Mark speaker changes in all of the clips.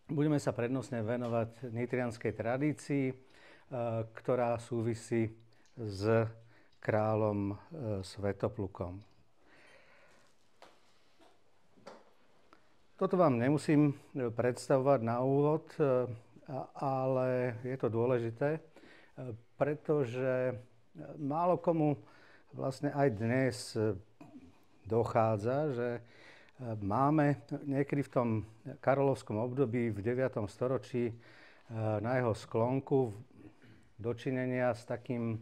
Speaker 1: Budeme sa prednostne venovať nitrianskej tradícii, ktorá súvisí s kráľom Svätoplukom. Toto vám nemusím predstavovať na úvod, ale je to dôležité, pretože málo komu vlastne aj dnes dochádza, že máme niekedy v tom karolovskom období v 9. storočí na jeho sklonku dočinenia s takým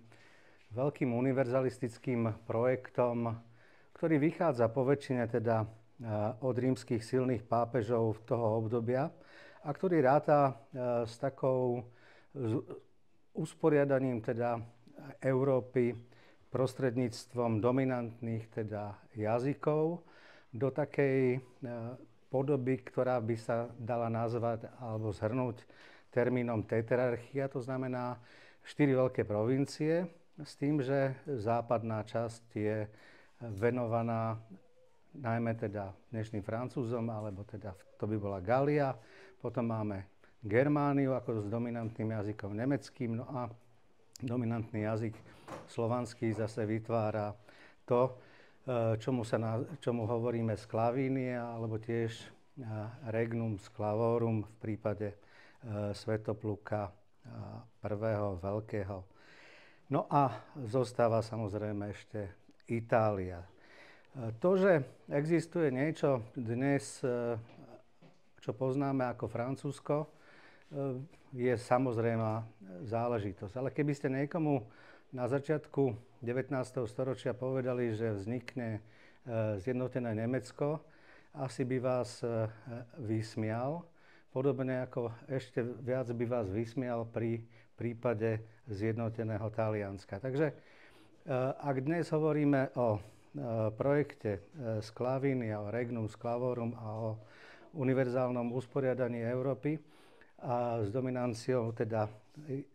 Speaker 1: veľkým univerzalistickým projektom, ktorý vychádza po väčšine teda od rímskych silných pápežov toho obdobia a ktorý ráta s takou usporiadaním teda Európy prostredníctvom dominantných teda jazykov do takej podoby, ktorá by sa dala nazvať alebo zhrnúť termínom tetrarchia, to znamená 4 veľké provincie, s tým, že západná časť je venovaná najmä teda dnešným Francúzom, alebo teda to by bola Galia. Potom máme Germániu ako s dominantným jazykom nemeckým, no a dominantný jazyk slovanský zase vytvára to, čomu hovoríme Sclavinia, alebo tiež Regnum Sclavorum v prípade Svätopluka prvého veľkého. No a zostáva samozrejme ešte Itália. To, že existuje niečo dnes, čo poznáme ako Francúzsko, je samozrejmá záležitosť. Ale keby ste niekomu na začiatku 19. storočia povedali, že vznikne zjednotené Nemecko, asi by vás vysmial. Podobne ako ešte viac by vás vysmial pri prípade zjednoteného Talianska. Takže ak dnes hovoríme o projekte Sclavinia, o Regnum Sclavorum a o univerzálnom usporiadaní Európy a s dominanciou teda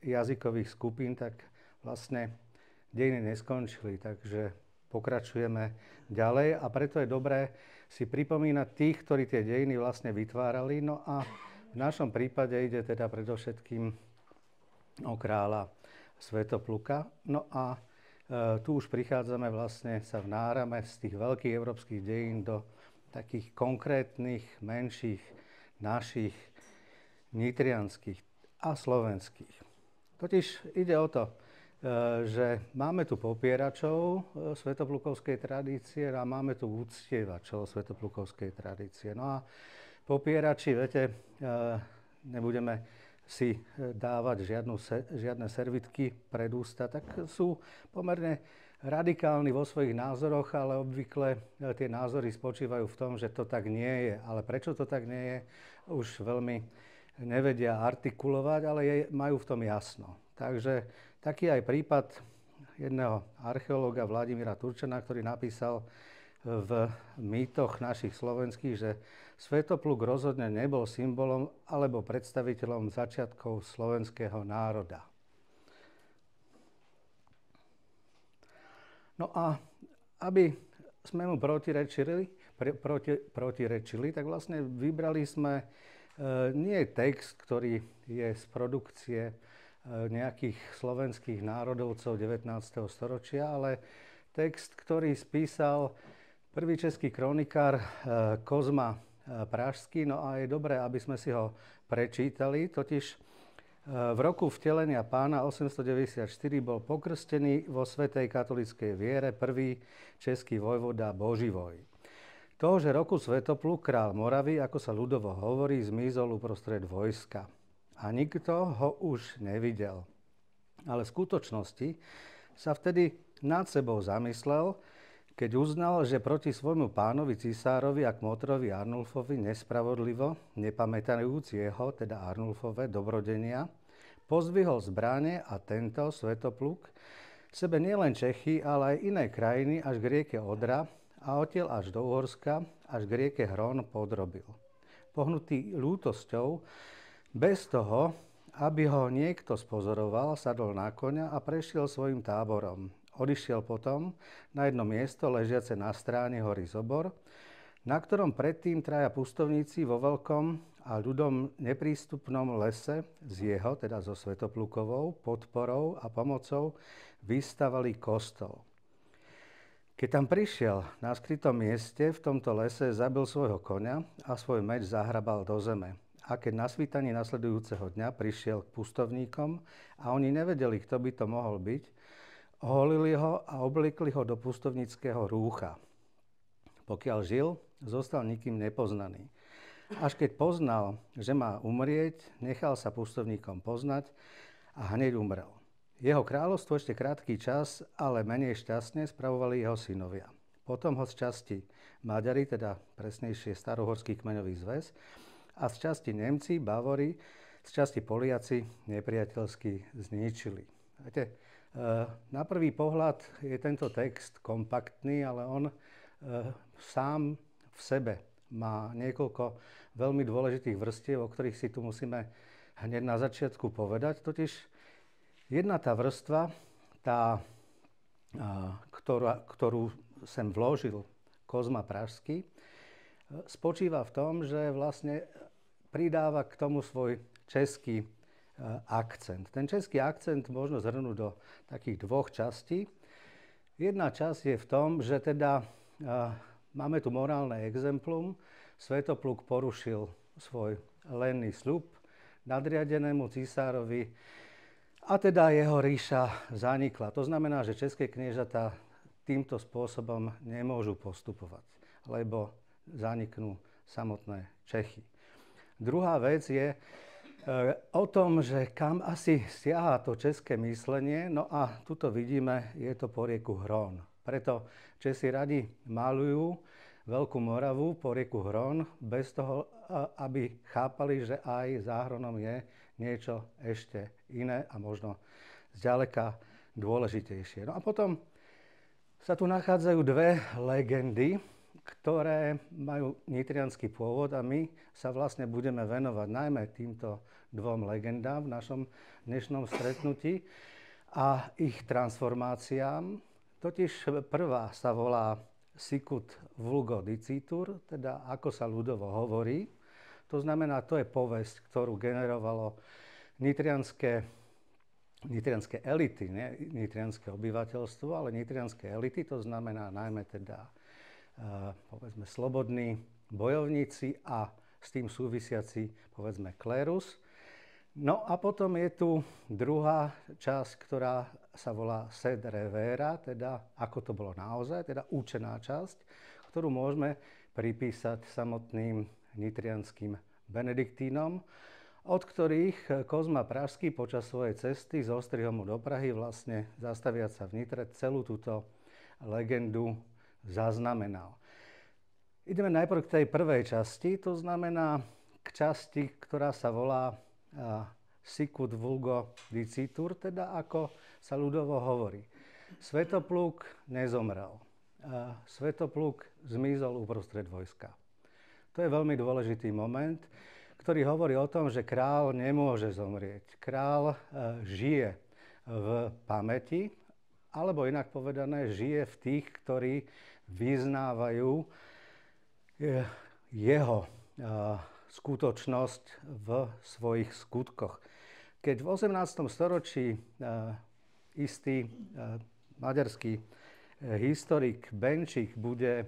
Speaker 1: jazykových skupín, tak vlastne dejiny neskončili, takže pokračujeme ďalej a preto je dobré si pripomínať tých, ktorí tie dejiny vlastne vytvárali. No a v našom prípade ide teda predovšetkým o kráľa Svätopluka. No a tu už prichádzame vlastne sa v nárame z tých veľkých európskych dejín do takých konkrétnych, menších, našich, nitrianskych a slovenských. Totiž ide o to, že máme tu popieračov svätoplukovskej tradície a máme tu uctievačov svätoplukovskej tradície. No a popierači, viete, nebudeme si dávať žiadne servitky pred ústa, tak sú pomerne radikálni vo svojich názoroch, ale obvykle tie názory spočívajú v tom, že to tak nie je. Ale prečo to tak nie je, už veľmi nevedia artikulovať, ale majú v tom jasno. Takže taký aj prípad jedného archeológa Vladimíra Turčana, ktorý napísal v mýtoch našich slovenských, že Svätopluk rozhodne nebol symbolom alebo predstaviteľom začiatkov slovenského národa. No a aby sme mu protirečili, tak vlastne vybrali sme nie text, ktorý je z produkcie nejakých slovenských národovcov 19. storočia, ale text, ktorý spísal prvý český kronikár Kozma Pražský, no a je dobré, aby sme si ho prečítali, totiž v roku vtelenia Pána 894 bol pokrstený vo svätej katolíckej viere prvý český vojvoda Boživoj. Tohože roku Svätopluk, král Moravy, ako sa ľudovo hovorí, zmizol uprostred vojska. A nikto ho už nevidel. Ale v skutočnosti sa vtedy nad sebou zamyslel, keď uznal, že proti svojmu pánovi cisárovi a kmotrovi Arnulfovi nespravodlivo, nepamätajúc jeho, teda Arnulfove, dobrodenia, pozdvihol zbrane a tento Svätopluk sebe nielen Čechy, ale aj iné krajiny až k rieke Odra a odtiaľ až do Uhorska, až k rieke Hron podrobil. Pohnutý ľútosťou, bez toho, aby ho niekto spozoroval, sadol na koňa a prešiel svojim táborom. Odišiel potom na jedno miesto ležiace na stráne hory Zobor, na ktorom predtým traja pustovníci vo veľkom a ľudom neprístupnom lese z jeho, teda so Svätoplukovou, podporou a pomocou vystavali kostol. Keď tam prišiel na skrytom mieste v tomto lese, zabil svojho koňa a svoj meč zahrabal do zeme. A keď na svítaní nasledujúceho dňa prišiel k pustovníkom a oni nevedeli, kto by to mohol byť, oholili ho a obliekli ho do pustovníckeho rúcha. Pokiaľ žil, zostal nikým nepoznaný. Až keď poznal, že má umrieť, nechal sa pustovníkom poznať a hneď umrel. Jeho kráľovstvo ešte krátky čas, ale menej šťastne spravovali jeho synovia. Potom ho z časti Maďari, teda presnejšie Starohorský kmeňový zväz, a z časti Nemci, Bavori, z časti Poliaci nepriateľsky zničili. Viete, na prvý pohľad je tento text kompaktný, ale on sám v sebe má niekoľko veľmi dôležitých vrstiev, o ktorých si tu musíme hneď na začiatku povedať. Totiž jedna tá vrstva, ktorú sem vložil Kozma Pražský, spočíva v tom, že vlastne pridáva k tomu svoj český akcent. Ten český akcent možno zhrnúť do takých dvoch častí. Jedna časť je v tom, že teda máme tu morálne exemplum. Svätopluk porušil svoj lenný sľub nadriadenému císárovi a teda jeho ríša zanikla. To znamená, že české kniežatá týmto spôsobom nemôžu postupovať, lebo zaniknú samotné Čechy. Druhá vec je o tom, že kam asi siaha to české myslenie, no a tuto vidíme, je to po rieku Hron. Preto Česi radi malujú Veľkú Moravu po rieku Hron, bez toho, aby chápali, že aj za Hronom je niečo ešte iné a možno zďaleka dôležitejšie. No a potom sa tu nachádzajú dve legendy, ktoré majú nitriansky pôvod a my sa vlastne budeme venovať najmä týmto dvom legendám v našom dnešnom stretnutí a ich transformáciám. Totiž prvá sa volá Sicut vulgo dicitur, teda ako sa ľudovo hovorí. To znamená, to je povesť, ktorú generovalo nitrianske elity, nie nitrianske obyvateľstvo, ale nitrianske elity, to znamená najmä teda povedzme slobodní bojovníci a s tým súvisiaci povedzme klérus. No a potom je tu druhá časť, ktorá sa volá sed revera, teda ako to bolo naozaj, teda učená časť, ktorú môžeme pripísať samotným nitrianským benediktínom, od ktorých Kozma Pražský počas svojej cesty z Ostrihomu do Prahy vlastne zastaviať sa v Nitre celú túto legendu zaznamenal. Ideme najprv k tej prvej časti, to znamená k časti, ktorá sa volá Sicut vulgo dicitur, teda ako sa ľudovo hovorí. Svätopluk nezomrel. Svätopluk zmizol uprostred vojska. To je veľmi dôležitý moment, ktorý hovorí o tom, že král nemôže zomrieť. Král žije v pamäti, alebo inak povedané, žije v tých, ktorí vyznávajú jeho skutočnosť v svojich skutkoch. Keď v 18. storočí istý maďarský historik Benčík bude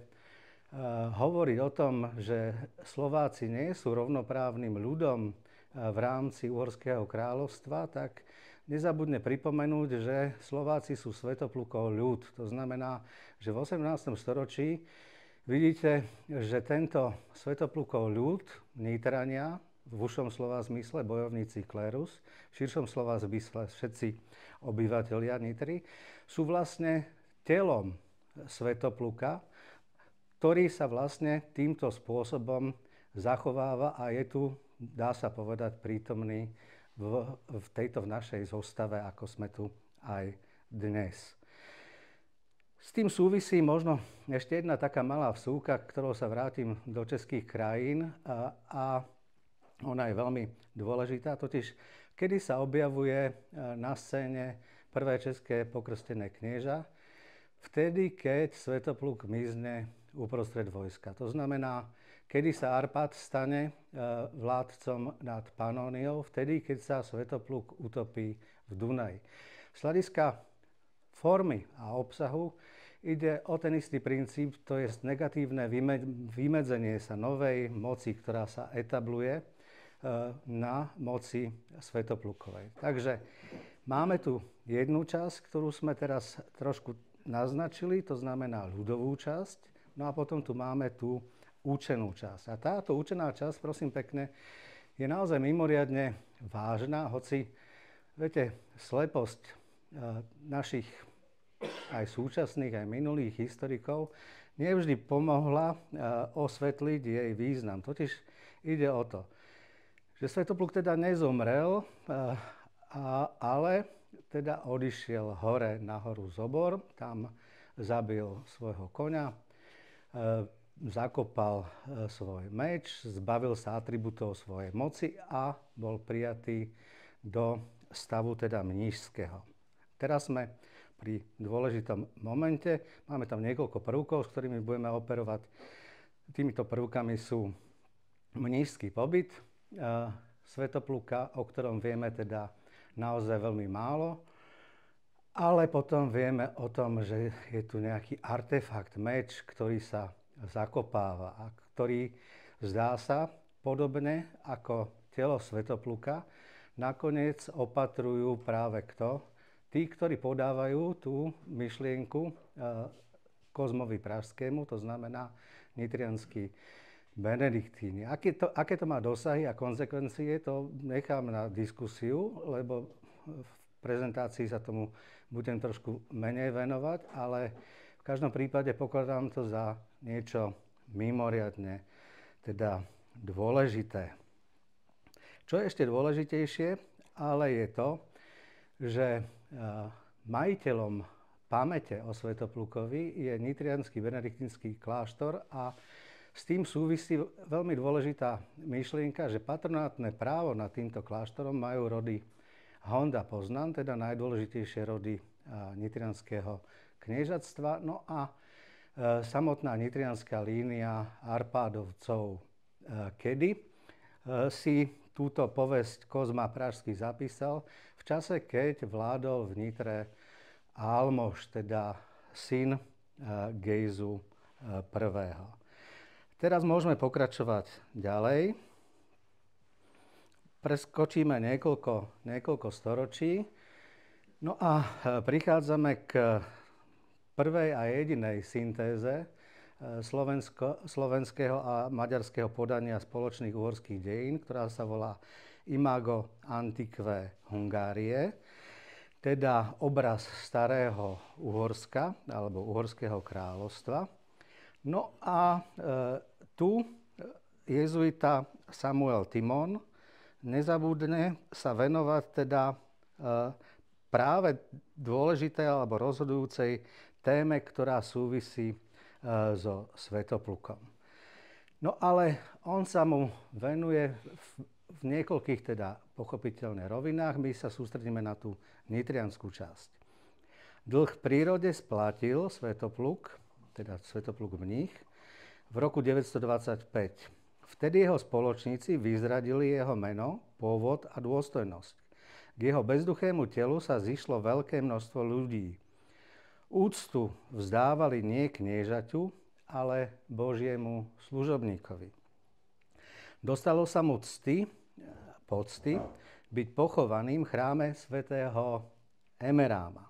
Speaker 1: hovoriť o tom, že Slováci nie sú rovnoprávnym ľudom v rámci Uhorského kráľovstva, tak nezabudne pripomenúť, že Slováci sú Svätoplukov ľud. To znamená, že v 18. storočí vidíte, že tento Svätoplukov ľud, Nitrania, v užšom slova zmysle bojovníci klérus, v širšom slova zmysle všetci obyvatelia Nitry, sú vlastne telom Svätopluka, ktorý sa vlastne týmto spôsobom zachováva a je tu, dá sa povedať, prítomný v tejto našej zostave, ako sme tu aj dnes. S tým súvisí možno ešte jedna taká malá vsúka, ktorou sa vrátim do českých krajín a ona je veľmi dôležitá, totiž kedy sa objavuje na scéne prvé české pokrstené knieža, vtedy, keď Svätopluk mizne uprostred vojska. To znamená, kedy sa Arpad stane vládcom nad Panóniou, vtedy, keď sa Svetopluk utopí v Dunaji. Z hľadiska formy a obsahu ide o ten istý princíp, to je negatívne vymedzenie sa novej moci, ktorá sa etabluje na moci Svätoplukovej. Takže máme tu jednu časť, ktorú sme teraz trošku naznačili, to znamená ľudovú časť, no a potom tu máme tú učenú časť. A táto učená časť, prosím pekne, je naozaj mimoriadne vážna, hoci, viete, sleposť našich aj súčasných, aj minulých historikov nevždy pomohla osvetliť jej význam. Totiž ide o to, že Svetopluk teda nezomrel, ale teda odišiel hore na horu Zobor, tam zabil svojho koňa, zakopal svoj meč, zbavil sa atribútov svojej moci a bol prijatý do stavu teda mníšskeho. Teraz sme pri dôležitom momente, máme tam niekoľko prvkov, s ktorými budeme operovať. Týmito prvkami sú mníšsky pobyt Svätopluka, o ktorom vieme teda naozaj veľmi málo, ale potom vieme o tom, že je tu nejaký artefakt, meč, ktorý sa zakopáva a ktorý, zdá sa, podobne ako telo Svätopluka, nakoniec opatrujú práve kto? Tí, ktorí podávajú tú myšlienku Kozmovi Pražskému, to znamená nitrianskí benediktíni. Aké to má dosahy a konsekvencie, to nechám na diskusiu, lebo v prezentácii sa tomu budem trošku menej venovať, ale v každom prípade pokladám to za niečo mimoriadne, teda dôležité. Čo je ešte dôležitejšie, ale je to, že majiteľom pamäte o Svätoplukovi je nitriansky benediktínsky kláštor a s tým súvisí veľmi dôležitá myšlienka, že patronátne právo nad týmto kláštorom majú rody Honda Poznan, teda najdôležitejšie rody nitrianskeho kniežatstva. No a samotná nitrianská línia Arpádovcov, kedy si túto povesť Kozma Pražský zapísal v čase, keď vládol v Nitre Álmož, teda syn Gejzu I. Teraz môžeme pokračovať ďalej. Preskočíme niekoľko storočí. No a prichádzame k prvej a jedinej syntéze slovenského a maďarského podania spoločných uhorských dejín, ktorá sa volá Imago Antiquae Hungárie, teda obraz starého Uhorska alebo Uhorského kráľovstva. No a tu jezuita Samuel Timon nezabudne sa venovať teda práve dôležitej alebo rozhodujúcej téme, ktorá súvisí so Svätoplukom. No ale on sa mu venuje v niekoľkých teda pochopiteľných rovinách. My sa sústredíme na tú nitriansku časť. Dlh v prírode splatil Svätopluk, teda Svätopluk mních, v roku 925. Vtedy jeho spoločníci vyzradili jeho meno, pôvod a dôstojnosť. K jeho bezduchému telu sa zišlo veľké množstvo ľudí. Úctu vzdávali nie kniežaťu, ale Božiemu služobníkovi. Dostalo sa mu pocty byť pochovaným v chráme svätého Emeráma.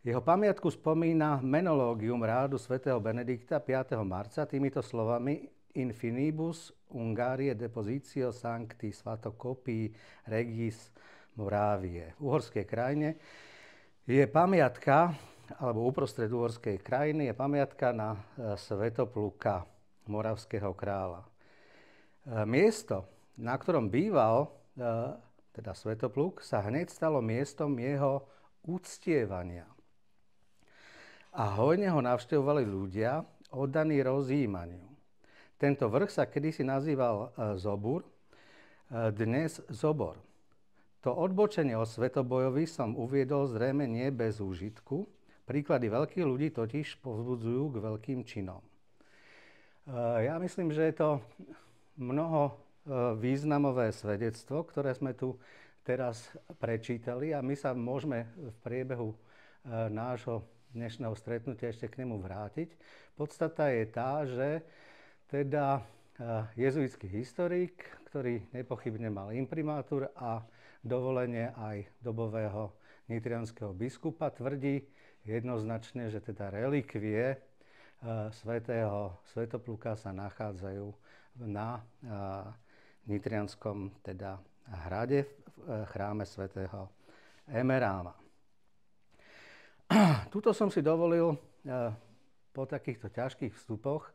Speaker 1: Jeho pamiatku spomína Menológium rádu svätého Benedikta 5. marca týmito slovami In finibus Ungarie depositio sancti Svatokopii regis Moravie. V uhorskej krajine je pamiatka, alebo uprostred uhorskej krajiny je pamiatka na Svätopluka, moravského kráľa. Miesto, na ktorom býval teda Svätopluk, sa hneď stalo miestom jeho uctievania. A hojne ho navštevovali ľudia oddaní rozjímaniu. Tento vrch sa kedysi nazýval Zobur, dnes Zobor. To odbočenie od Svetobojovi som uviedol zrejme nie bez úžitku. Príklady veľkých ľudí totiž povzbudzujú k veľkým činom. Ja myslím, že je to mnoho významové svedectvo, ktoré sme tu teraz prečítali a my sa môžeme v priebehu nášho dnešného stretnutia ešte k nemu vrátiť. Podstata je tá, že teda jezuitský historik, ktorý nepochybne mal imprimátur a dovolenie aj dobového nitrianskeho biskupa, tvrdí jednoznačne, že teda relikvie svätého Svätopluka sa nachádzajú na nitrianskom teda hrade v chráme svätého Emeráma. Tuto som si dovolil po takýchto ťažkých vstupoch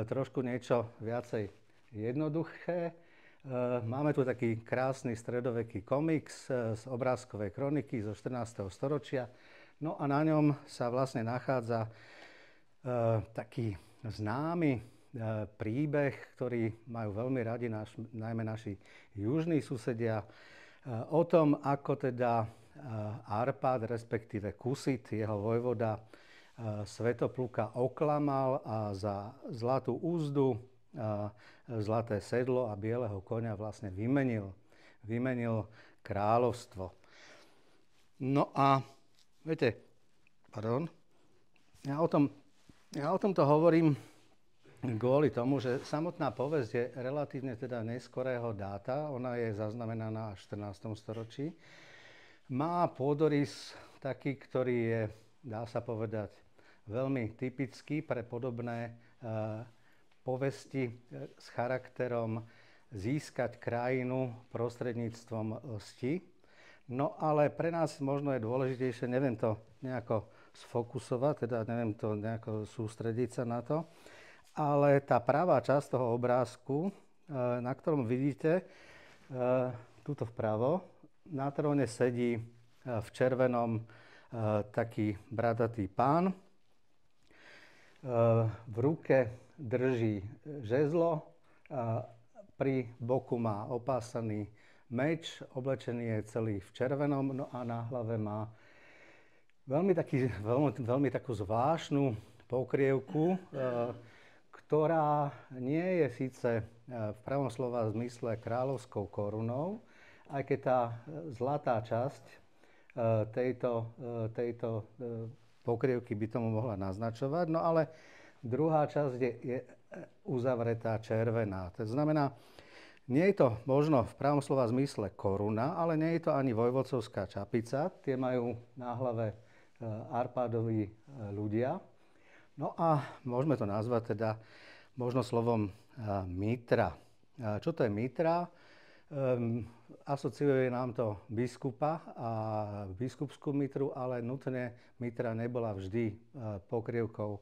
Speaker 1: trošku niečo viacej jednoduché. Máme tu taký krásny stredoveký komiks z obrázkovej kroniky zo 14. storočia. No a na ňom sa vlastne nachádza taký známy príbeh, ktorý majú veľmi radi najmä naši južní susedia, o tom, ako teda Arpád, respektíve Kusit, jeho vojvoda, Svätopluka oklamal a za zlatú úzdu, zlaté sedlo a bieleho koňa vlastne vymenil kráľovstvo. No a viete, ja o tomto hovorím kvôli tomu, že samotná povesť je relatívne teda neskorého dáta. Ona je zaznamenaná až v 14. storočí. Má pôdorys taký, ktorý je, dá sa povedať, veľmi typický pre podobné povesti s charakterom získať krajinu prostredníctvom lsti. No ale pre nás možno je dôležitejšie, neviem to nejako sfokusovať, teda neviem to nejako sústrediť sa na to, ale tá pravá časť toho obrázku, na ktorom vidíte, tuto vpravo, na tróne sedí v červenom taký bradatý pán. V ruke drží žezlo, pri boku má opásaný meč, oblečený je celý v červenom, no a na hlave má veľmi takú zvláštnu pokrievku, ktorá nie je síce v pravom slova zmysle kráľovskou korunou, aj keď tá zlatá časť tejto pokrievky by tomu mohla naznačovať, no ale druhá časť je uzavretá červená. To znamená, nie je to možno v pravom slova zmysle koruna, ale nie je to ani vojvodcovská čapica. Tie majú na hlave Arpádovi ľudia. No a môžeme to nazvať teda možno slovom mitra. Čo to je mitra? Asociuje nám to biskupa a biskupskú mitru, ale nutne mitra nebola vždy pokrievkou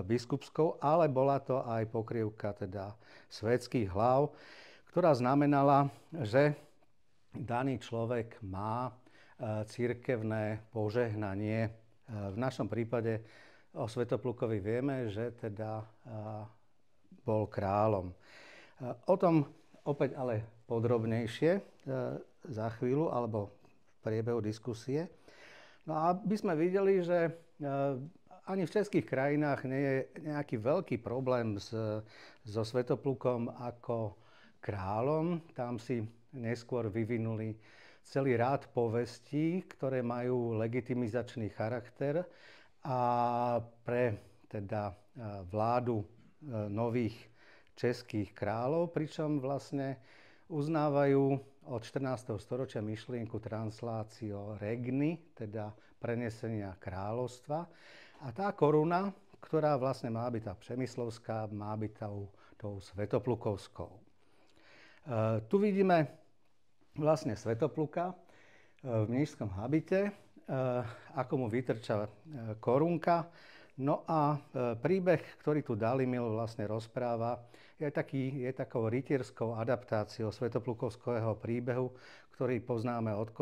Speaker 1: biskupskou, ale bola to aj pokrievka teda svetských hlav, ktorá znamenala, že daný človek má cirkevné požehnanie. V našom prípade o Svätoplukovi vieme, že teda bol kráľom. O tom opäť ale podrobnejšie za chvíľu alebo v priebehu diskusie. No a aby sme videli, že ani v českých krajinách nie je nejaký veľký problém so Svätoplukom ako kráľom. Tam si neskôr vyvinuli celý rád povestí, ktoré majú legitimizačný charakter a pre teda vládu nových českých kráľov, pričom vlastne uznávajú od 14. storočia myšlienku translatio regni, teda prenesenia kráľovstva. A tá koruna, ktorá vlastne má byť tá přemyslovská, má byť tou svätoplukovskou. Tu vidíme vlastne Svätopluka v mníšskom habite, ako mu vytrča korunka. No a príbeh, ktorý tu Dalimil vlastne rozpráva, je takou rytierskou adaptáciou svätoplukovského príbehu, ktorý poznáme od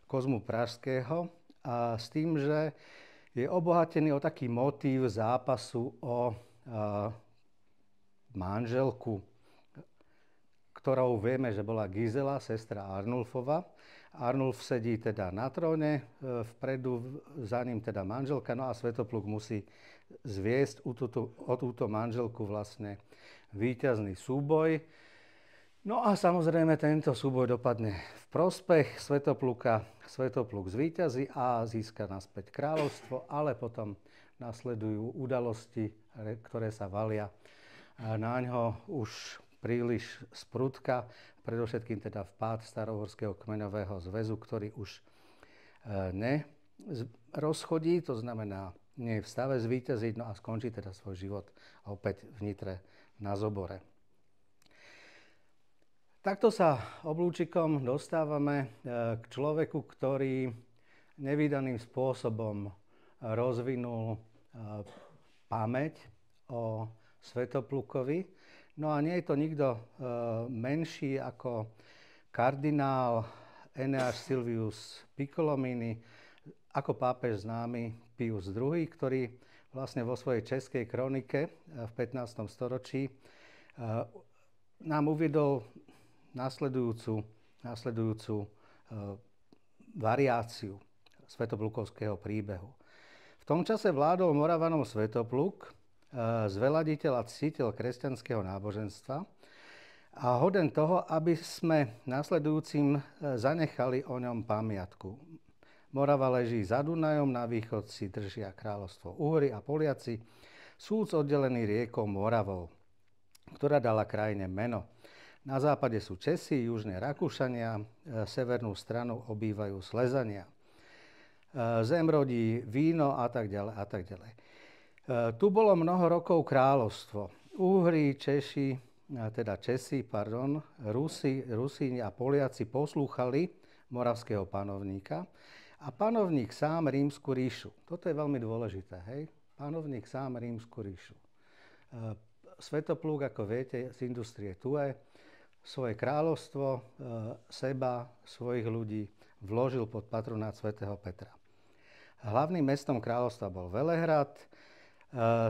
Speaker 1: Kozmu Pražského, a s tým, že je obohatený o taký motív zápasu o manželku, ktorou vieme, že bola Gizela, sestra Arnulfova. Arnulf sedí teda na tróne, vpredu za ním teda manželka, no a Svetopluk musí zviesť o túto manželku vlastne víťazný súboj. No a samozrejme tento súboj dopadne v prospech Svätopluka. Svätopluk zvíťazí a získa naspäť kráľovstvo, ale potom nasledujú udalosti, ktoré sa valia naňho už príliš sprudka, predovšetkým teda vpád Starohorského kmeňového zväzu, ktorý už nerozchodí, to znamená, nie je v stave zvíťaziť, no a skončí teda svoj život opäť v Nitre na Zobore. Takto sa oblúčikom dostávame k človeku, ktorý nevídaným spôsobom rozvinul pamäť o Svätoplukovi. No a nie je to nikto menší ako kardinál Eneas Silvius Piccolomini, ako pápež známy Pius II, ktorý vlastne vo svojej českej kronike v 15. storočí nám uviedol nasledujúcu variáciu svätoplukovského príbehu. V tom čase vládol Moravanom Svetopluk, zveladiteľ a ctiteľ kresťanského náboženstva a hoden toho, aby sme nasledujúcim zanechali o ňom pamiatku. Morava leží za Dunajom, na východ si držia kráľovstvo Uhry a Poliaci, súc oddelený riekou Moravou, ktorá dala krajine meno. Na západe sú Česi, južne Rakúšania, severnú stranu obývajú Slezania. Zem rodí víno a tak ďalej a tak ďalej. Tu bolo mnoho rokov kráľovstvo. Uhri, Česi, Rusíni a Poliaci poslúchali moravského panovníka a panovník sám Rímsku ríšu. Toto je veľmi dôležité, hej? Panovník sám Rímsku ríšu. Svetopluk, ako viete, z industrie Thue svoje kráľovstvo, seba, svojich ľudí vložil pod patronát svätého Petra. Hlavným mestom kráľovstva bol Velehrad.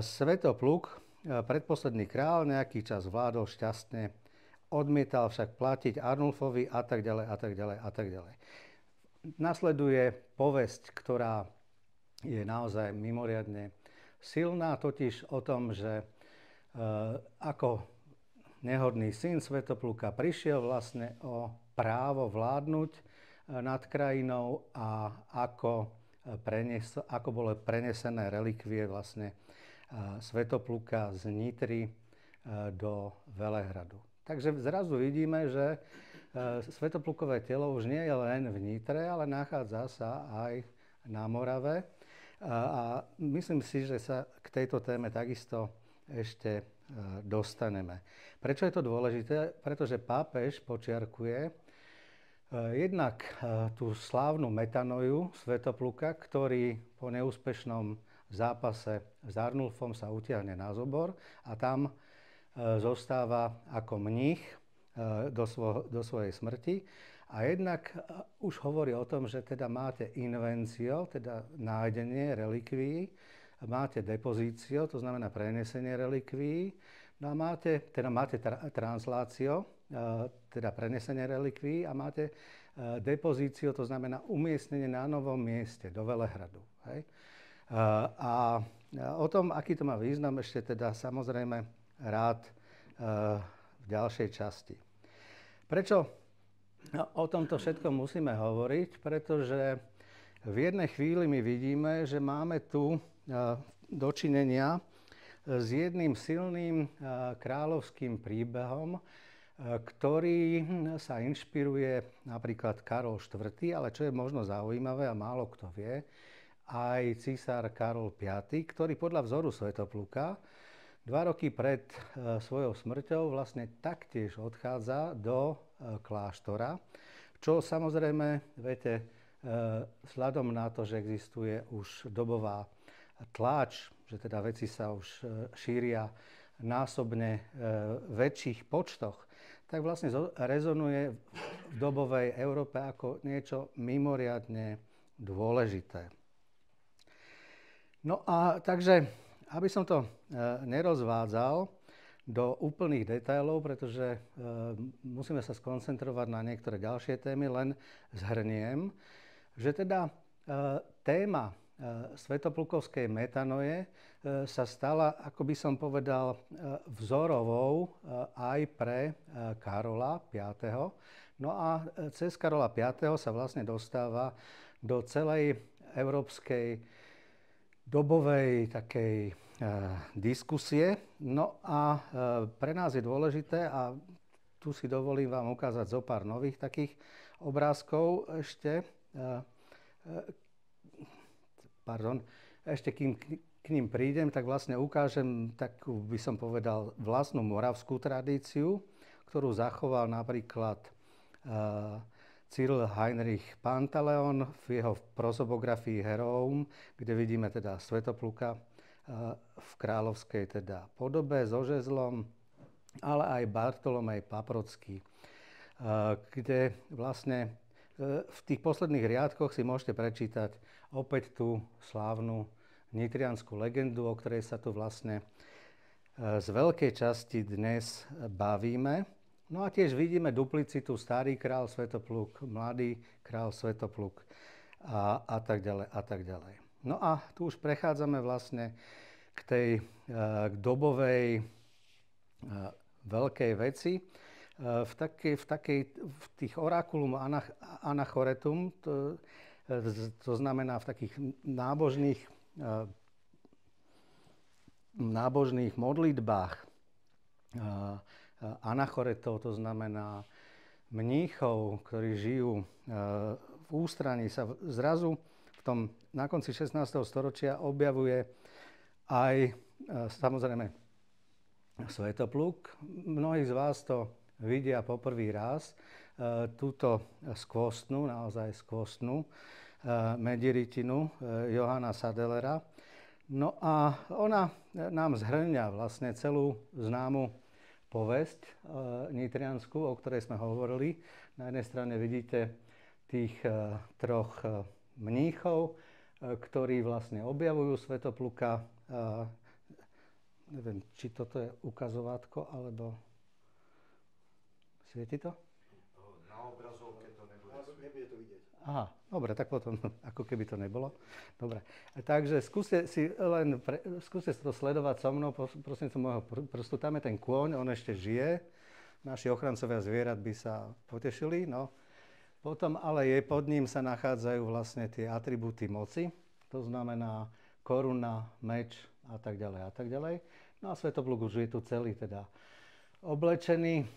Speaker 1: Svetopluk, predposledný kráľ, nejaký čas vládol šťastne, odmietal však platiť Arnulfovi a tak ďalej a tak ďalej a tak ďalej. Nasleduje povesť, ktorá je naozaj mimoriadne silná, totiž o tom, že ako nehodný syn Svätopluka prišiel vlastne o právo vládnuť nad krajinou a ako bolo prenesené relikvie vlastne Svätopluka z Nitry do Velehradu. Takže zrazu vidíme, že Svätoplukové telo už nie je len v Nitre, ale nachádza sa aj na Morave. A myslím si, že sa k tejto téme takisto ešte dostaneme. Prečo je to dôležité? Pretože pápež počiarkuje jednak tú slávnu metanoju Svätopluka, ktorý po neúspešnom zápase s Arnulfom sa utiahne na Zobor a tam zostáva ako mních do svojej smrti. A jednak už hovorí o tom, že teda máte invencio, teda nájdenie relikvií, máte depozício, to znamená prenesenie relikvií, no a máte translácio, teda prenesenie relikvií a máte depozíciu, to znamená umiestnenie na novom mieste do Velehradu. Hej? A o tom, aký to má význam, ešte teda samozrejme rád v ďalšej časti. Prečo o tomto všetkom musíme hovoriť? Pretože v jednej chvíli my vidíme, že máme tu dočinenia s jedným silným kráľovským príbehom, ktorý sa inšpiruje napríklad Karol IV., ale čo je možno zaujímavé a málo kto vie, aj císar Karol V., ktorý podľa vzoru Svätopluka 2 roky pred svojou smrťou vlastne taktiež odchádza do kláštora, čo samozrejme, viete, vzhľadom na to, že existuje už dobová tlač, že teda veci sa už šíria násobne väčších počtoch, tak vlastne rezonuje v dobovej Európe ako niečo mimoriadne dôležité. No a takže, aby som to nerozvádzal, do úplných detailov, pretože musíme sa skoncentrovať na niektoré ďalšie témy, len zhrniem, že teda téma svätoplukovskej metanoje sa stala, ako by som povedal, vzorovou aj pre Karola V. No a cez Karola V. sa vlastne dostáva do celej európskej dobovej takej diskusie. No a pre nás je dôležité, a tu si dovolím vám ukázať zo pár nových takých obrázkov ešte. Ešte kým k ním prídem, tak vlastne ukážem takú, by som povedal, vlastnú moravskú tradíciu, ktorú zachoval napríklad Cyril Heinrich Pantaleon v jeho prosobografii Heroum, kde vidíme teda Svätopluka v kráľovskej teda podobe so žezlom, ale aj Bartolomej Paprotský, kde vlastne v tých posledných riadkoch si môžete prečítať opäť tú slávnu nitriansku legendu, o ktorej sa tu vlastne z veľkej časti dnes bavíme. No a tiež vidíme duplicitu starý král Svätopluk, mladý král Svätopluk a tak ďalej a tak ďalej. No a tu už prechádzame vlastne k tej dobovej veľkej veci. V tých oraculum anachoretum, to znamená v takých nábožných modlitbách anachoretov, to znamená mníchov, ktorí žijú v ústraní, sa zrazu na konci 16. storočia objavuje aj samozrejme Svätopluk. Mnohí z vás to vidia poprvý raz, túto naozaj skvostnú mediritinu Johanna Sadellera. No a ona nám zhrňa vlastne celú známu povesť nitriansku, o ktorej sme hovorili. Na jednej strane vidíte tých troch mníchov, ktorí vlastne objavujú Svätopluka. Neviem, či toto je ukazovátko, alebo svieti to?
Speaker 2: Na obrazovke to nebude to vidieť.
Speaker 1: Aha, dobre, tak potom, ako keby to nebolo. Dobre, takže skúste to sledovať so mnou, prosím sa môjho prstu. Tam je ten kôň, on ešte žije. Naši ochrancovia zvierat by sa potešili, no. Potom ale pod ním sa nachádzajú vlastne tie atribúty moci, to znamená koruna, meč a tak ďalej a tak ďalej. No a Svätopluk už je tu celý teda oblečený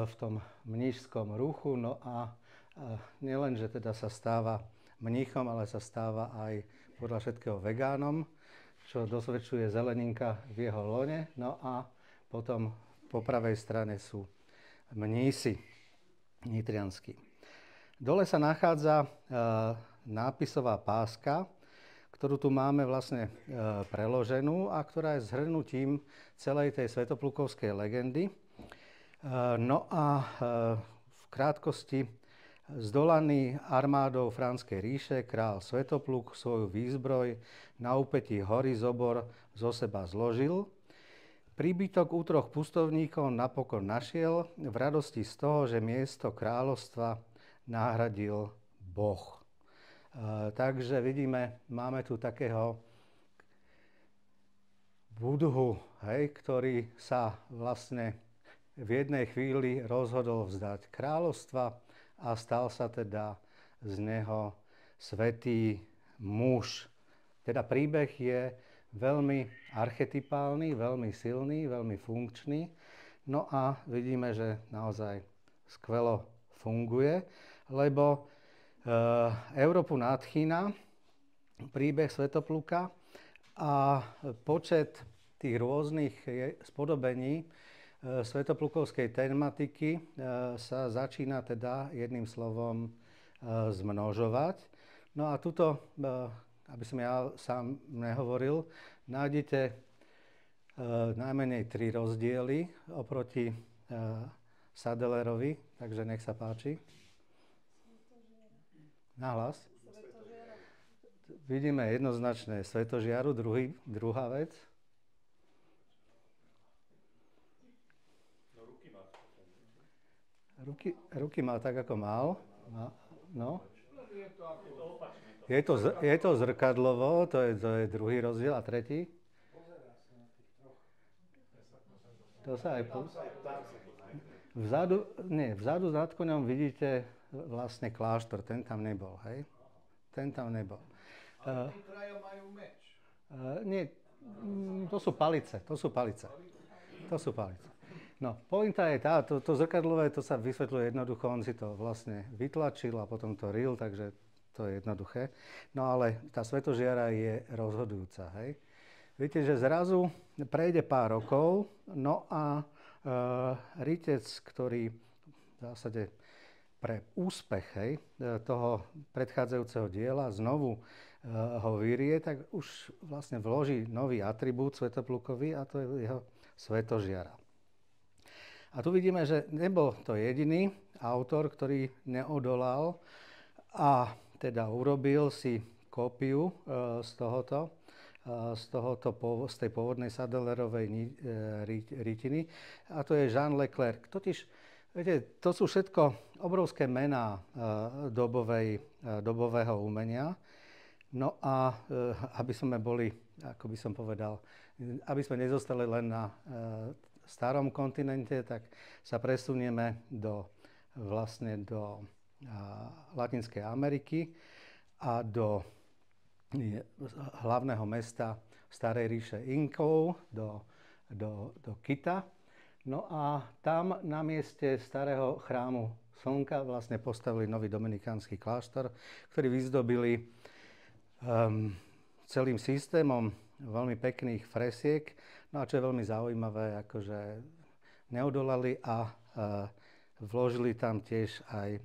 Speaker 1: v tom mníšskom ruchu, no a nielen, že teda sa stáva mníchom, ale sa stáva aj podľa všetkého vegánom, čo dosvedčuje zeleninka v jeho lone. No a potom po pravej strane sú mnísi nitrianskí. Dole sa nachádza nápisová páska, ktorú tu máme vlastne preloženú a ktorá je zhrnutím celej tej svätoplukovskej legendy. No a v krátkosti: zdolaný armádou Franskej ríše, král Svätopluk svoju výzbroj na úpetí hory Zobor zo seba zložil. Príbytok u troch pustovníkov napokon našiel v radosti z toho, že miesto kráľovstva nahradil Boh. Takže vidíme, máme tu takého Budhu, ktorý sa vlastne v jednej chvíli rozhodol vzdať kráľovstva a stal sa teda z neho svätý muž. Teda príbeh je veľmi archetypálny, veľmi silný, veľmi funkčný. No a vidíme, že naozaj skvelo funguje, lebo Európu nadchýna príbeh Svätopluka a počet tých rôznych spodobení svätoplukovskej tematiky sa začína teda jedným slovom zmnožovať. No a tuto, aby som ja sám nehovoril, nájdete najmenej 3 rozdiely oproti Sadellerovi, takže nech sa páči. Nahlas. Vidíme jednoznačné Svetožiaru, druhá vec. ruky mal tak, ako mal. No. Je to zrkadlovo, to je druhý rozdiel. A tretí? To sa aj... Vzadu nad koňom vidíte vlastne kláštor, ten tam nebol, hej? Ten tam nebol.
Speaker 2: Ale tí traja majú meč.
Speaker 1: Nie, to sú palice. No, pointa je tá, to zrkadlové, to sa vysvetľuje jednoducho, on si to vlastne vytlačil a potom to ril, takže to je jednoduché. No ale tá svetožiara je rozhodujúca, hej. Viete, že zrazu prejde pár rokov, no a rytec, ktorý v zásade pre úspech, hej, toho predchádzajúceho diela znovu ho vyrie, tak už vlastne vloží nový atribút svätoplukovi a to je jeho svetožiara. A tu vidíme, že nebol to jediný autor, ktorý neodolal a teda urobil si kópiu z tej pôvodnej Sadelerovej rytiny, a to je Jean Leclerc. Totiž, viete, to sú všetko obrovské mená dobového umenia. No a aby sme boli, ako by som povedal, aby sme nezostali len na starom kontinente, tak sa presunieme do Latinskej Ameriky a do hlavného mesta Starej ríše Inkov, do Kita. No a tam na mieste starého chrámu Slnka vlastne postavili nový dominikánsky kláštor, ktorý vyzdobili celým systémom veľmi pekných fresiek. No a čo je veľmi zaujímavé, akože neodolali a vložili tam tiež aj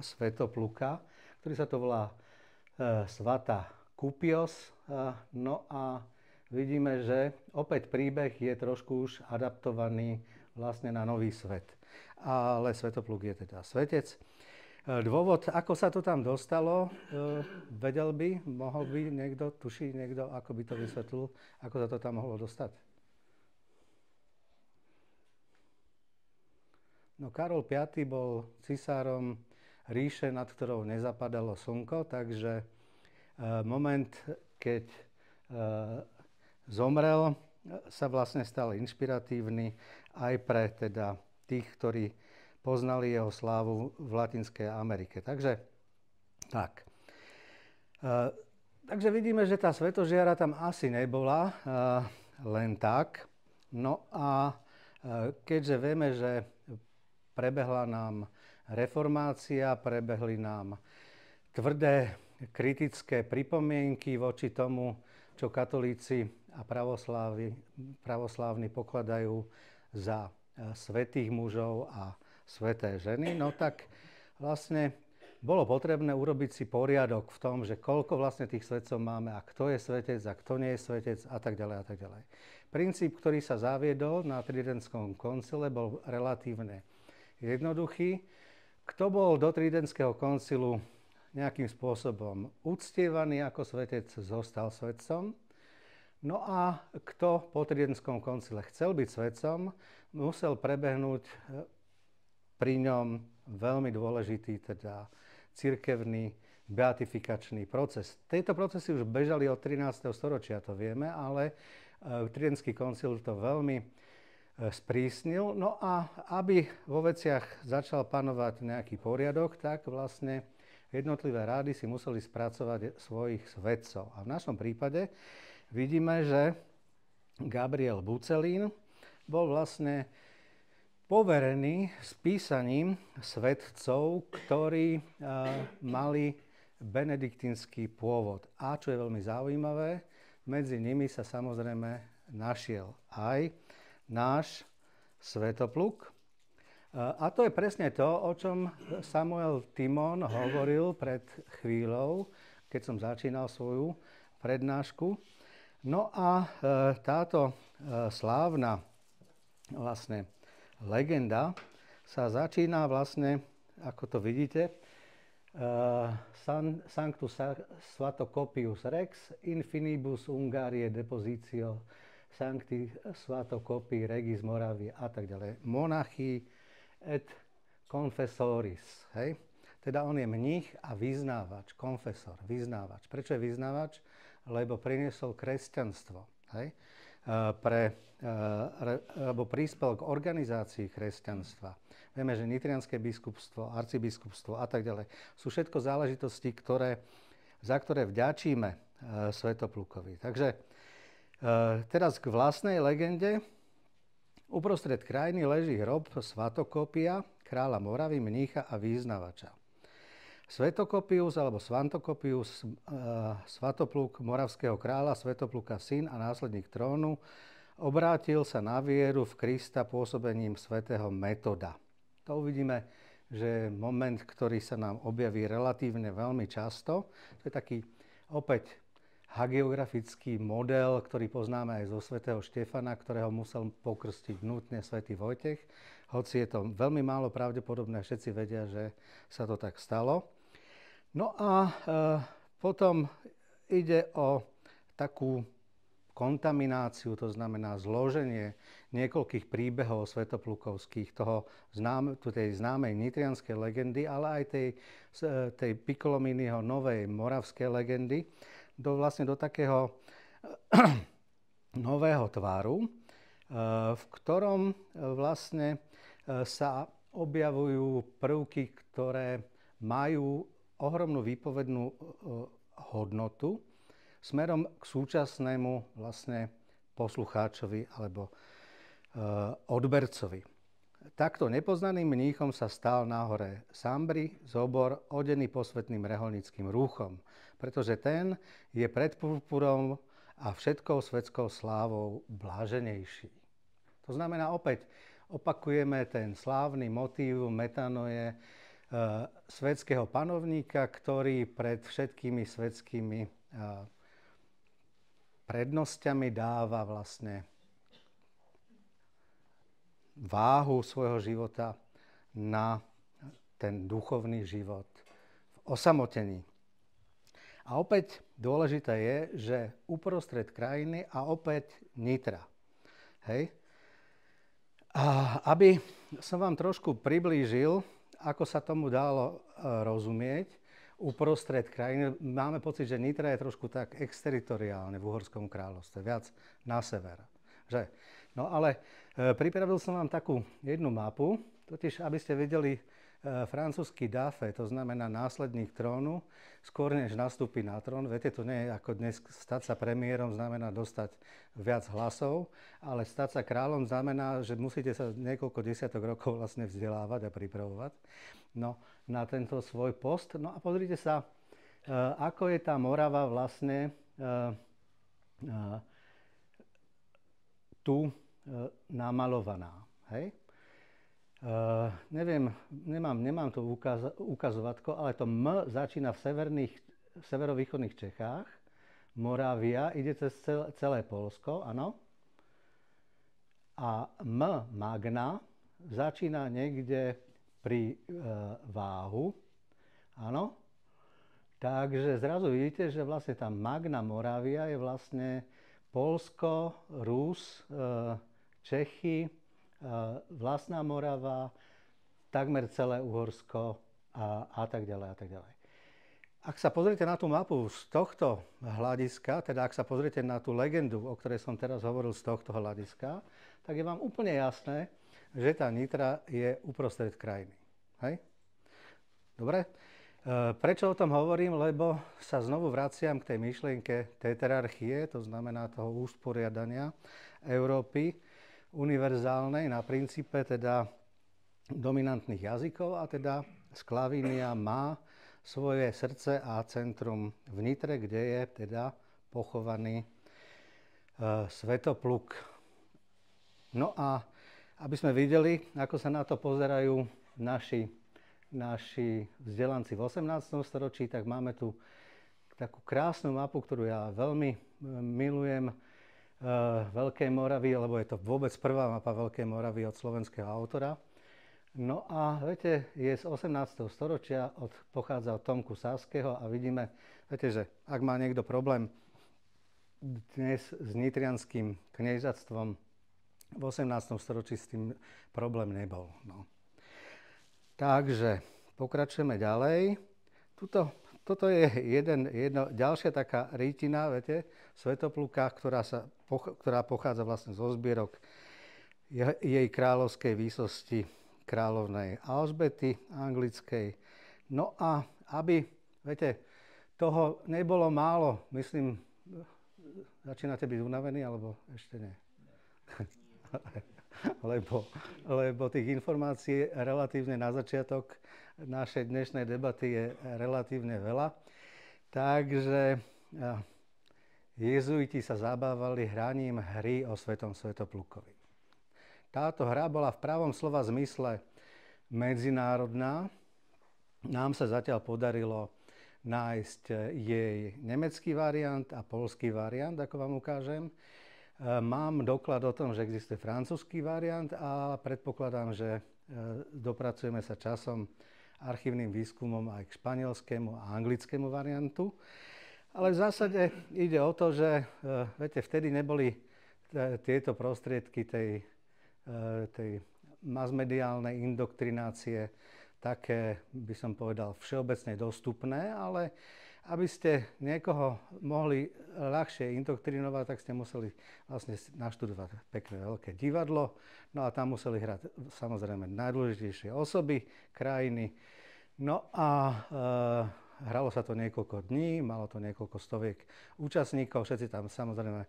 Speaker 1: svätopluka, ktorý sa to volá Svata Kupios. No a vidíme, že opäť príbeh je trošku už adaptovaný vlastne na nový svet. Ale svätopluk je teda svetec. Dôvod, ako sa to tam dostalo, mohol by niekto, tuší niekto, ako by to vysvetlil, ako sa to tam mohlo dostať? No, Karol V. bol cisárom ríše, nad ktorou nezapadalo slnko, takže moment, keď zomrel, sa vlastne stal inšpiratívny aj pre teda tých, ktorí poznali jeho slávu v Latinskej Amerike. Takže tak. Takže vidíme, že tá svetožiara tam asi nebola len tak. No a keďže vieme, že prebehla nám reformácia, prebehli nám tvrdé kritické pripomienky voči tomu, čo katolíci a pravoslávni pokladajú za svätých mužov a sväté ženy, no tak vlastne bolo potrebné urobiť si poriadok v tom, že koľko vlastne tých svätcov máme a kto je svätec a kto nie je svätec a tak ďalej a tak ďalej. Princíp, ktorý sa zaviedol na Tridentskom koncile, bol relatívne jednoduchý. Kto bol do Tridentského koncilu nejakým spôsobom uctievaný ako svätec, zostal svätcom. No a kto po Tridentskom koncile chcel byť svätcom, musel prebehnúť pri ňom veľmi dôležitý teda cirkevný beatifikačný proces. Tieto procesy už bežali od 13. storočia, to vieme, ale Tridentský koncil to veľmi sprísnil. No a aby vo veciach začal panovať nejaký poriadok, tak vlastne jednotlivé rády si museli spracovať svojich svätcov. A v našom prípade vidíme, že Gabriel Bucelín bol vlastne poverený s písaním svätcov, ktorí mali benediktínsky pôvod. A čo je veľmi zaujímavé, medzi nimi sa samozrejme našiel aj náš svätopluk. A to je presne to, o čom Samuel Timon hovoril pred chvíľou, keď som začínal svoju prednášku. No a táto slávna vlastne legenda sa začína vlastne, ako to vidíte, Sanctus Svatocopius Rex, Infinibus Ungariae Depositio Sancti Svatocopii Regis Moravie a tak ďalej. Monarchii et confessoris, hej? Teda on je mních a vyznávač, konfesor, vyznávač. Prečo je vyznávač? Lebo priniesol kresťanstvo, hej? Lebo prispel k organizácii kresťanstva. Vieme, že nitrianske biskupstvo, arcibiskupstvo a tak ďalej sú všetko záležitosti, za ktoré vďačíme Svätoplukovi. Takže teraz k vlastnej legende. Uprostred krajiny leží hrob Svatokopia, kráľa Moravy, mnícha a význavača. Svetokopius alebo Svantokopius, Svatopluk moravského kráľa, Svätopluka syn a následník trónu, obrátil sa na vieru v Krista pôsobením svätého Metoda. To uvidíme, že je moment, ktorý sa nám objaví relatívne veľmi často. To je taký opäť hagiografický model, ktorý poznáme aj zo svätého Štefana, ktorého musel pokrstiť nutne svätý Vojtech. Hoci je to veľmi málo pravdepodobné, všetci vedia, že sa to tak stalo. No a potom ide o takú kontamináciu, to znamená zloženie niekoľkých príbehov svätoplukovských, tej známej nitrianskej legendy, ale aj tej Piccolominiho novej moravskej legendy, do takého nového tvaru, v ktorom vlastne sa objavujú prvky, ktoré majú ohromnú výpovednú hodnotu smerom k súčasnému vlastne poslucháčovi alebo odbercovi. Takto nepoznaným mníchom sa stal na hore Sambri zobor odený posvätným reholnickým rúchom, pretože ten je pred purpurom a všetkou svetskou slávou bláženejší. To znamená, opäť opakujeme ten slávny motív metanoje svetského panovníka, ktorý pred všetkými svetskými prednosťami dáva vlastne váhu svojho života na ten duchovný život v osamotení. A opäť dôležité je, že uprostred krajiny a opäť Nitra. Hej? A aby som vám trošku priblížil, ako sa tomu dalo rozumieť, uprostred krajiny, máme pocit, že Nitra je trošku tak exteritoriálne v Uhorskom kráľovstve, viac na sever. Že? No ale pripravil som vám takú jednu mapu, totiž aby ste videli francúzsky dafe, to znamená následník trónu, skôr než nastúpi na trón. Viete, to nie je ako dnes stať sa premiérom, znamená dostať viac hlasov, ale stať sa kráľom znamená, že musíte sa niekoľko desiatok rokov vlastne vzdelávať a pripravovať na tento svoj post. No a pozrite sa, ako je tá Morava vlastne tu namalovaná. Hej? Nemám to ukazovatko, ale to M začína v severovýchodných Čechách, Moravia, ide cez celé Poľsko, áno. A M Magna začína niekde pri Váhu, áno. Takže zrazu vidíte, že vlastne tá Magna Moravia je vlastne Poľsko, Rus, Čechy, vlastná Morava, takmer celé Uhorsko a tak ďalej a tak ďalej. Ak sa pozriete na tú mapu z tohto hľadiska, teda ak sa pozriete na tú legendu, o ktorej som teraz hovoril z tohto hľadiska, tak je vám úplne jasné, že tá Nitra je uprostred krajiny. Hej? Dobre? Prečo o tom hovorím? Lebo sa znovu vraciam k tej myšlienke tetrarchie, to znamená toho usporiadania Európy, univerzálnej na princípe teda dominantných jazykov a teda Sklavínia má svoje srdce a centrum v Nitre, kde je teda pochovaný Svetopluk. No a aby sme videli, ako sa na to pozerajú naši vzdelanci v 18. storočí, tak máme tu takú krásnu mapu, ktorú ja veľmi milujem, Veľkej Moravy, lebo je to vôbec prvá mapa Veľkej Moravy od slovenského autora. No a viete, je z 18. storočia, pochádza od Tomku Saského a vidíme, viete, že ak má niekto problém dnes s nitrianským kniežatstvom, v 18. storočí s tým problém nebol. No. Takže pokračujeme ďalej. Toto je ďalšia taká rytina, viete, Svätopluka, ktorá pochádza vlastne zo zbierok jej kráľovskej výsosti kráľovnej Alžbety anglickej. No a aby, viete, toho nebolo málo, myslím, začínate byť unavený, alebo ešte nie? lebo tých informácií relatívne na začiatok našej dnešnej debaty je relatívne veľa. Takže jezuiti sa zabávali hraním hry o Svetom Svätoplukovi. Táto hra bola v pravom slova zmysle medzinárodná. Nám sa zatiaľ podarilo nájsť jej nemecký variant a poľský variant, ako vám ukážem. Mám doklad o tom, že existuje francúzsky variant a predpokladám, že dopracujeme sa časom archívnym výskumom aj k španielskému a anglickému variantu. Ale v zásade ide o to, že viete, vtedy neboli tieto prostriedky tej masmediálnej indoktrinácie také, by som povedal, všeobecne dostupné, ale aby ste niekoho mohli ľahšie indoktrinovať, tak ste museli vlastne naštudovať pekné veľké divadlo. No a tam museli hrať samozrejme najdôležitejšie osoby krajiny. No a hralo sa to niekoľko dní, malo to niekoľko stoviek účastníkov. Všetci tam samozrejme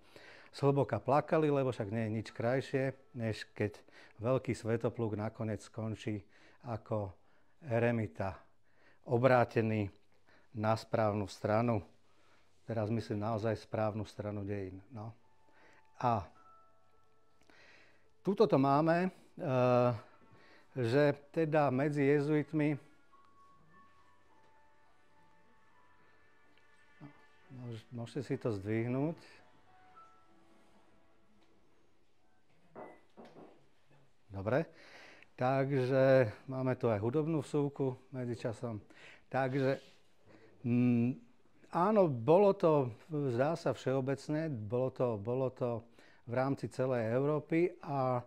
Speaker 1: zhlboka plakali, lebo však nie je nič krajšie, než keď veľký Svätopluk nakoniec skončí ako eremita, obrátený na správnu stranu. Teraz myslím naozaj správnu stranu dejín. No. A tuto to máme, že teda medzi jezuitmi môžete si to zdvihnúť. Dobre. Takže máme tu aj hudobnú vsúvku medzičasom. Takže áno, bolo to, zdá sa, všeobecné, bolo to v rámci celej Európy a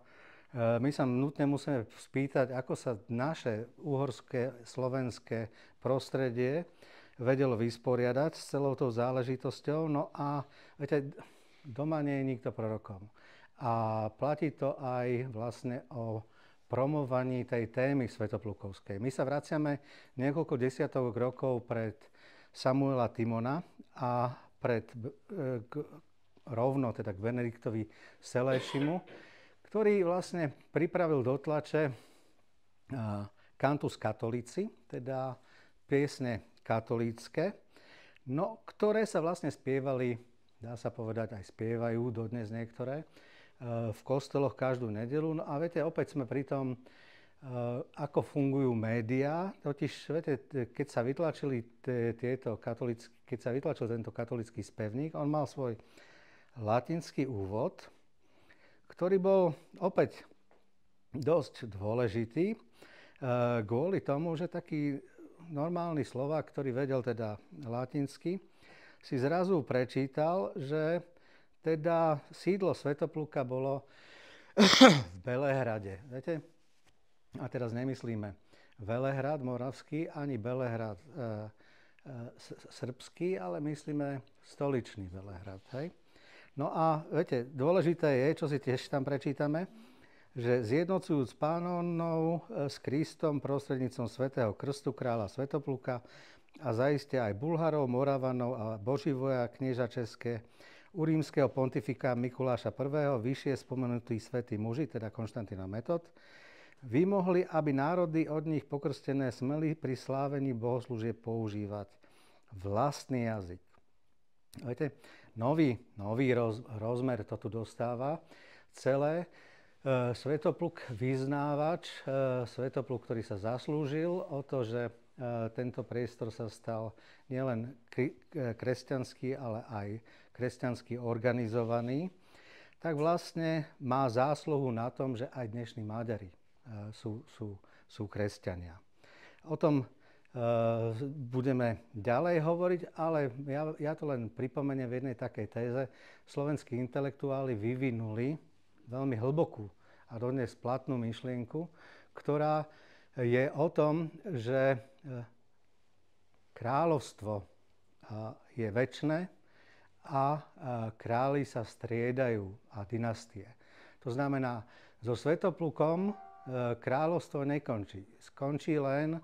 Speaker 1: my sa nutne musíme spýtať, ako sa naše uhorské, slovenské prostredie vedelo vysporiadať s celou tou záležitosťou. No a viete, doma nie je nikto prorokom. A platí to aj vlastne o promovaní tej témy svätoplukovskej. My sa vraciame niekoľko desiatok rokov pred Samuela Timona a rovno teda k Benediktovi Selejšimu, ktorý vlastne pripravil do tlače Cantus Catholici, teda piesne katolícke, no, ktoré sa vlastne spievali, dá sa povedať, aj spievajú dodnes niektoré, v kostoloch každú nedeľu. No a viete, opäť sme pri tom, ako fungujú médiá. Totiž, viete, keď sa vytlačil tento katolický spevník, on mal svoj latinský úvod, ktorý bol opäť dosť dôležitý kvôli tomu, že taký normálny Slovák, ktorý vedel teda latinsky, si zrazu prečítal, že teda sídlo Svätopluka bolo v Belehrade. Viete? A teraz nemyslíme Velehrad moravský, ani Belehrad srbský, ale myslíme stoličný Belehrad. Hej? No a viete, dôležité je, čo si tiež tam prečítame, že zjednocujúc Pánovnou s Kristom prostredníctvom svätého krstu kráľa Svätopluka a zaiste aj Bulharov, Moravanov a Boživoja, knieža české, u rímskeho pontifika Mikuláša I. vyššie spomenutí svätí muži, teda Konštantín a Metod, vymohli, aby národy od nich pokrstené smeli pri slávení bohoslúžieb používať vlastný jazyk. Viete, nový rozmer to tu dostáva celé. Svätopluk vyznávač, Svätopluk, ktorý sa zaslúžil o to, že tento priestor sa stal nielen kresťanský, ale aj kresťansky organizovaný, tak vlastne má zásluhu na tom, že aj dnešní Maďari sú kresťania. O tom budeme ďalej hovoriť, ale ja to len pripomeniem v jednej takej téze. Slovenskí intelektuáli vyvinuli veľmi hlbokú a dodnes platnú myšlienku, ktorá je o tom, že kráľovstvo je večné a králi sa striedajú a dynastie. To znamená, so Svätoplukom kráľovstvo nekončí. Skončí len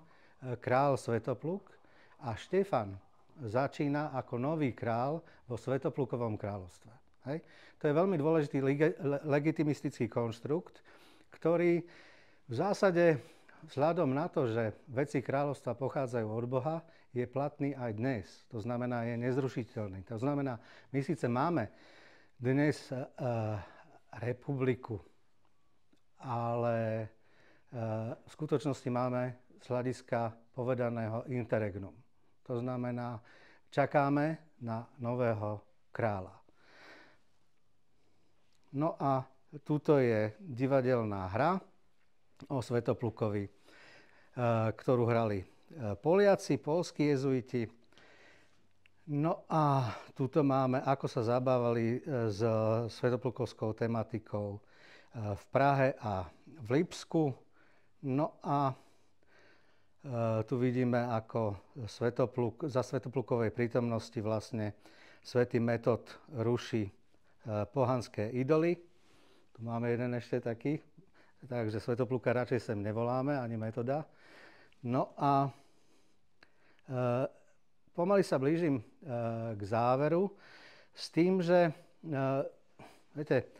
Speaker 1: král Svätopluk a Štefan začína ako nový král vo Svätoplukovom kráľovstve. Hej? To je veľmi dôležitý legitimistický konštrukt, ktorý v zásade vzhľadom na to, že veci kráľovstva pochádzajú od Boha, je platný aj dnes. To znamená, je nezrušiteľný. To znamená, my síce máme dnes republiku, ale v skutočnosti máme z hľadiska povedaného interregnum. To znamená, čakáme na nového kráľa. No a tuto je divadelná hra o Svätoplukovi, ktorú hrali Poliaci, poľskí jezuiti. No a tuto máme, ako sa zabávali s svätoplukovskou tematikou v Prahe a v Lipsku. No a tu vidíme, ako za Svätoplukovej prítomnosti vlastne svätý Metod ruší pohanské idoly. Tu máme jeden ešte taký, takže Svätopluka radšej sem nevoláme, ani Metoda. No a pomaly sa blížim k záveru s tým, že viete,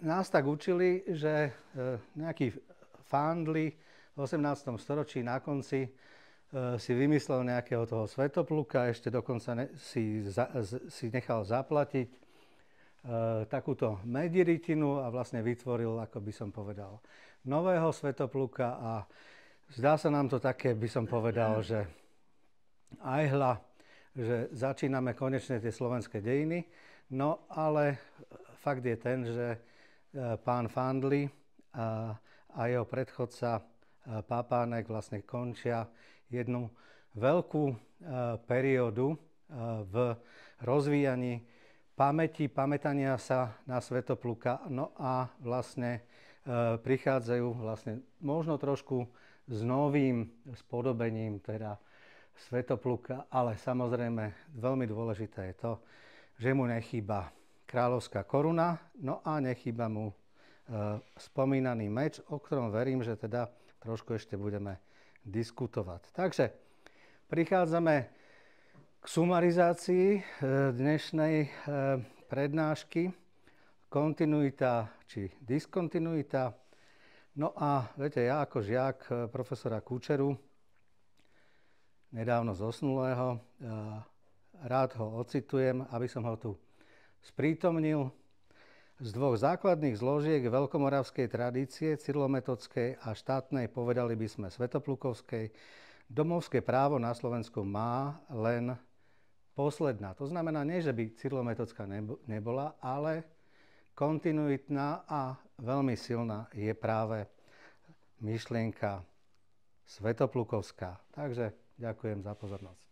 Speaker 1: nás tak učili, že nejaký Fandli v 18. storočí na konci si vymyslel nejakého toho Svätopluka, ešte dokonca si nechal zaplatiť takúto mediritinu a vlastne vytvoril, ako by som povedal, nového Svätopluka a zdá sa nám to také, by som povedal, že ajhla, že začíname konečne tie slovenské dejiny, no ale fakt je ten, že pán Fandli a jeho predchodca Pápánek vlastne končia jednu veľkú periódu v rozvíjaní pamätania sa na Svätopluka, no a vlastne prichádzajú vlastne možno trošku s novým spodobením teda Svätopluka, ale samozrejme veľmi dôležité je to, že mu nechýba kráľovská koruna, no a nechýba mu spomínaný meč, o ktorom verím, že teda trošku ešte budeme diskutovať. Takže prichádzame k sumarizácii dnešnej prednášky. Kontinuita či diskontinuita. No a viete, ja ako žiak profesora Kučeru, nedávno zosnulého, rád ho ocitujem, aby som ho tu sprítomnil. Z dvoch základných zložiek veľkomoravskej tradície, cyrilometodskej a štátnej, povedali by sme svätoplukovskej, domovské právo na Slovensku má len posledná. To znamená, nie, že by cyrilometodská nebola, ale kontinuitná a veľmi silná je práve myšlienka svätoplukovská. Takže ďakujem za pozornosť.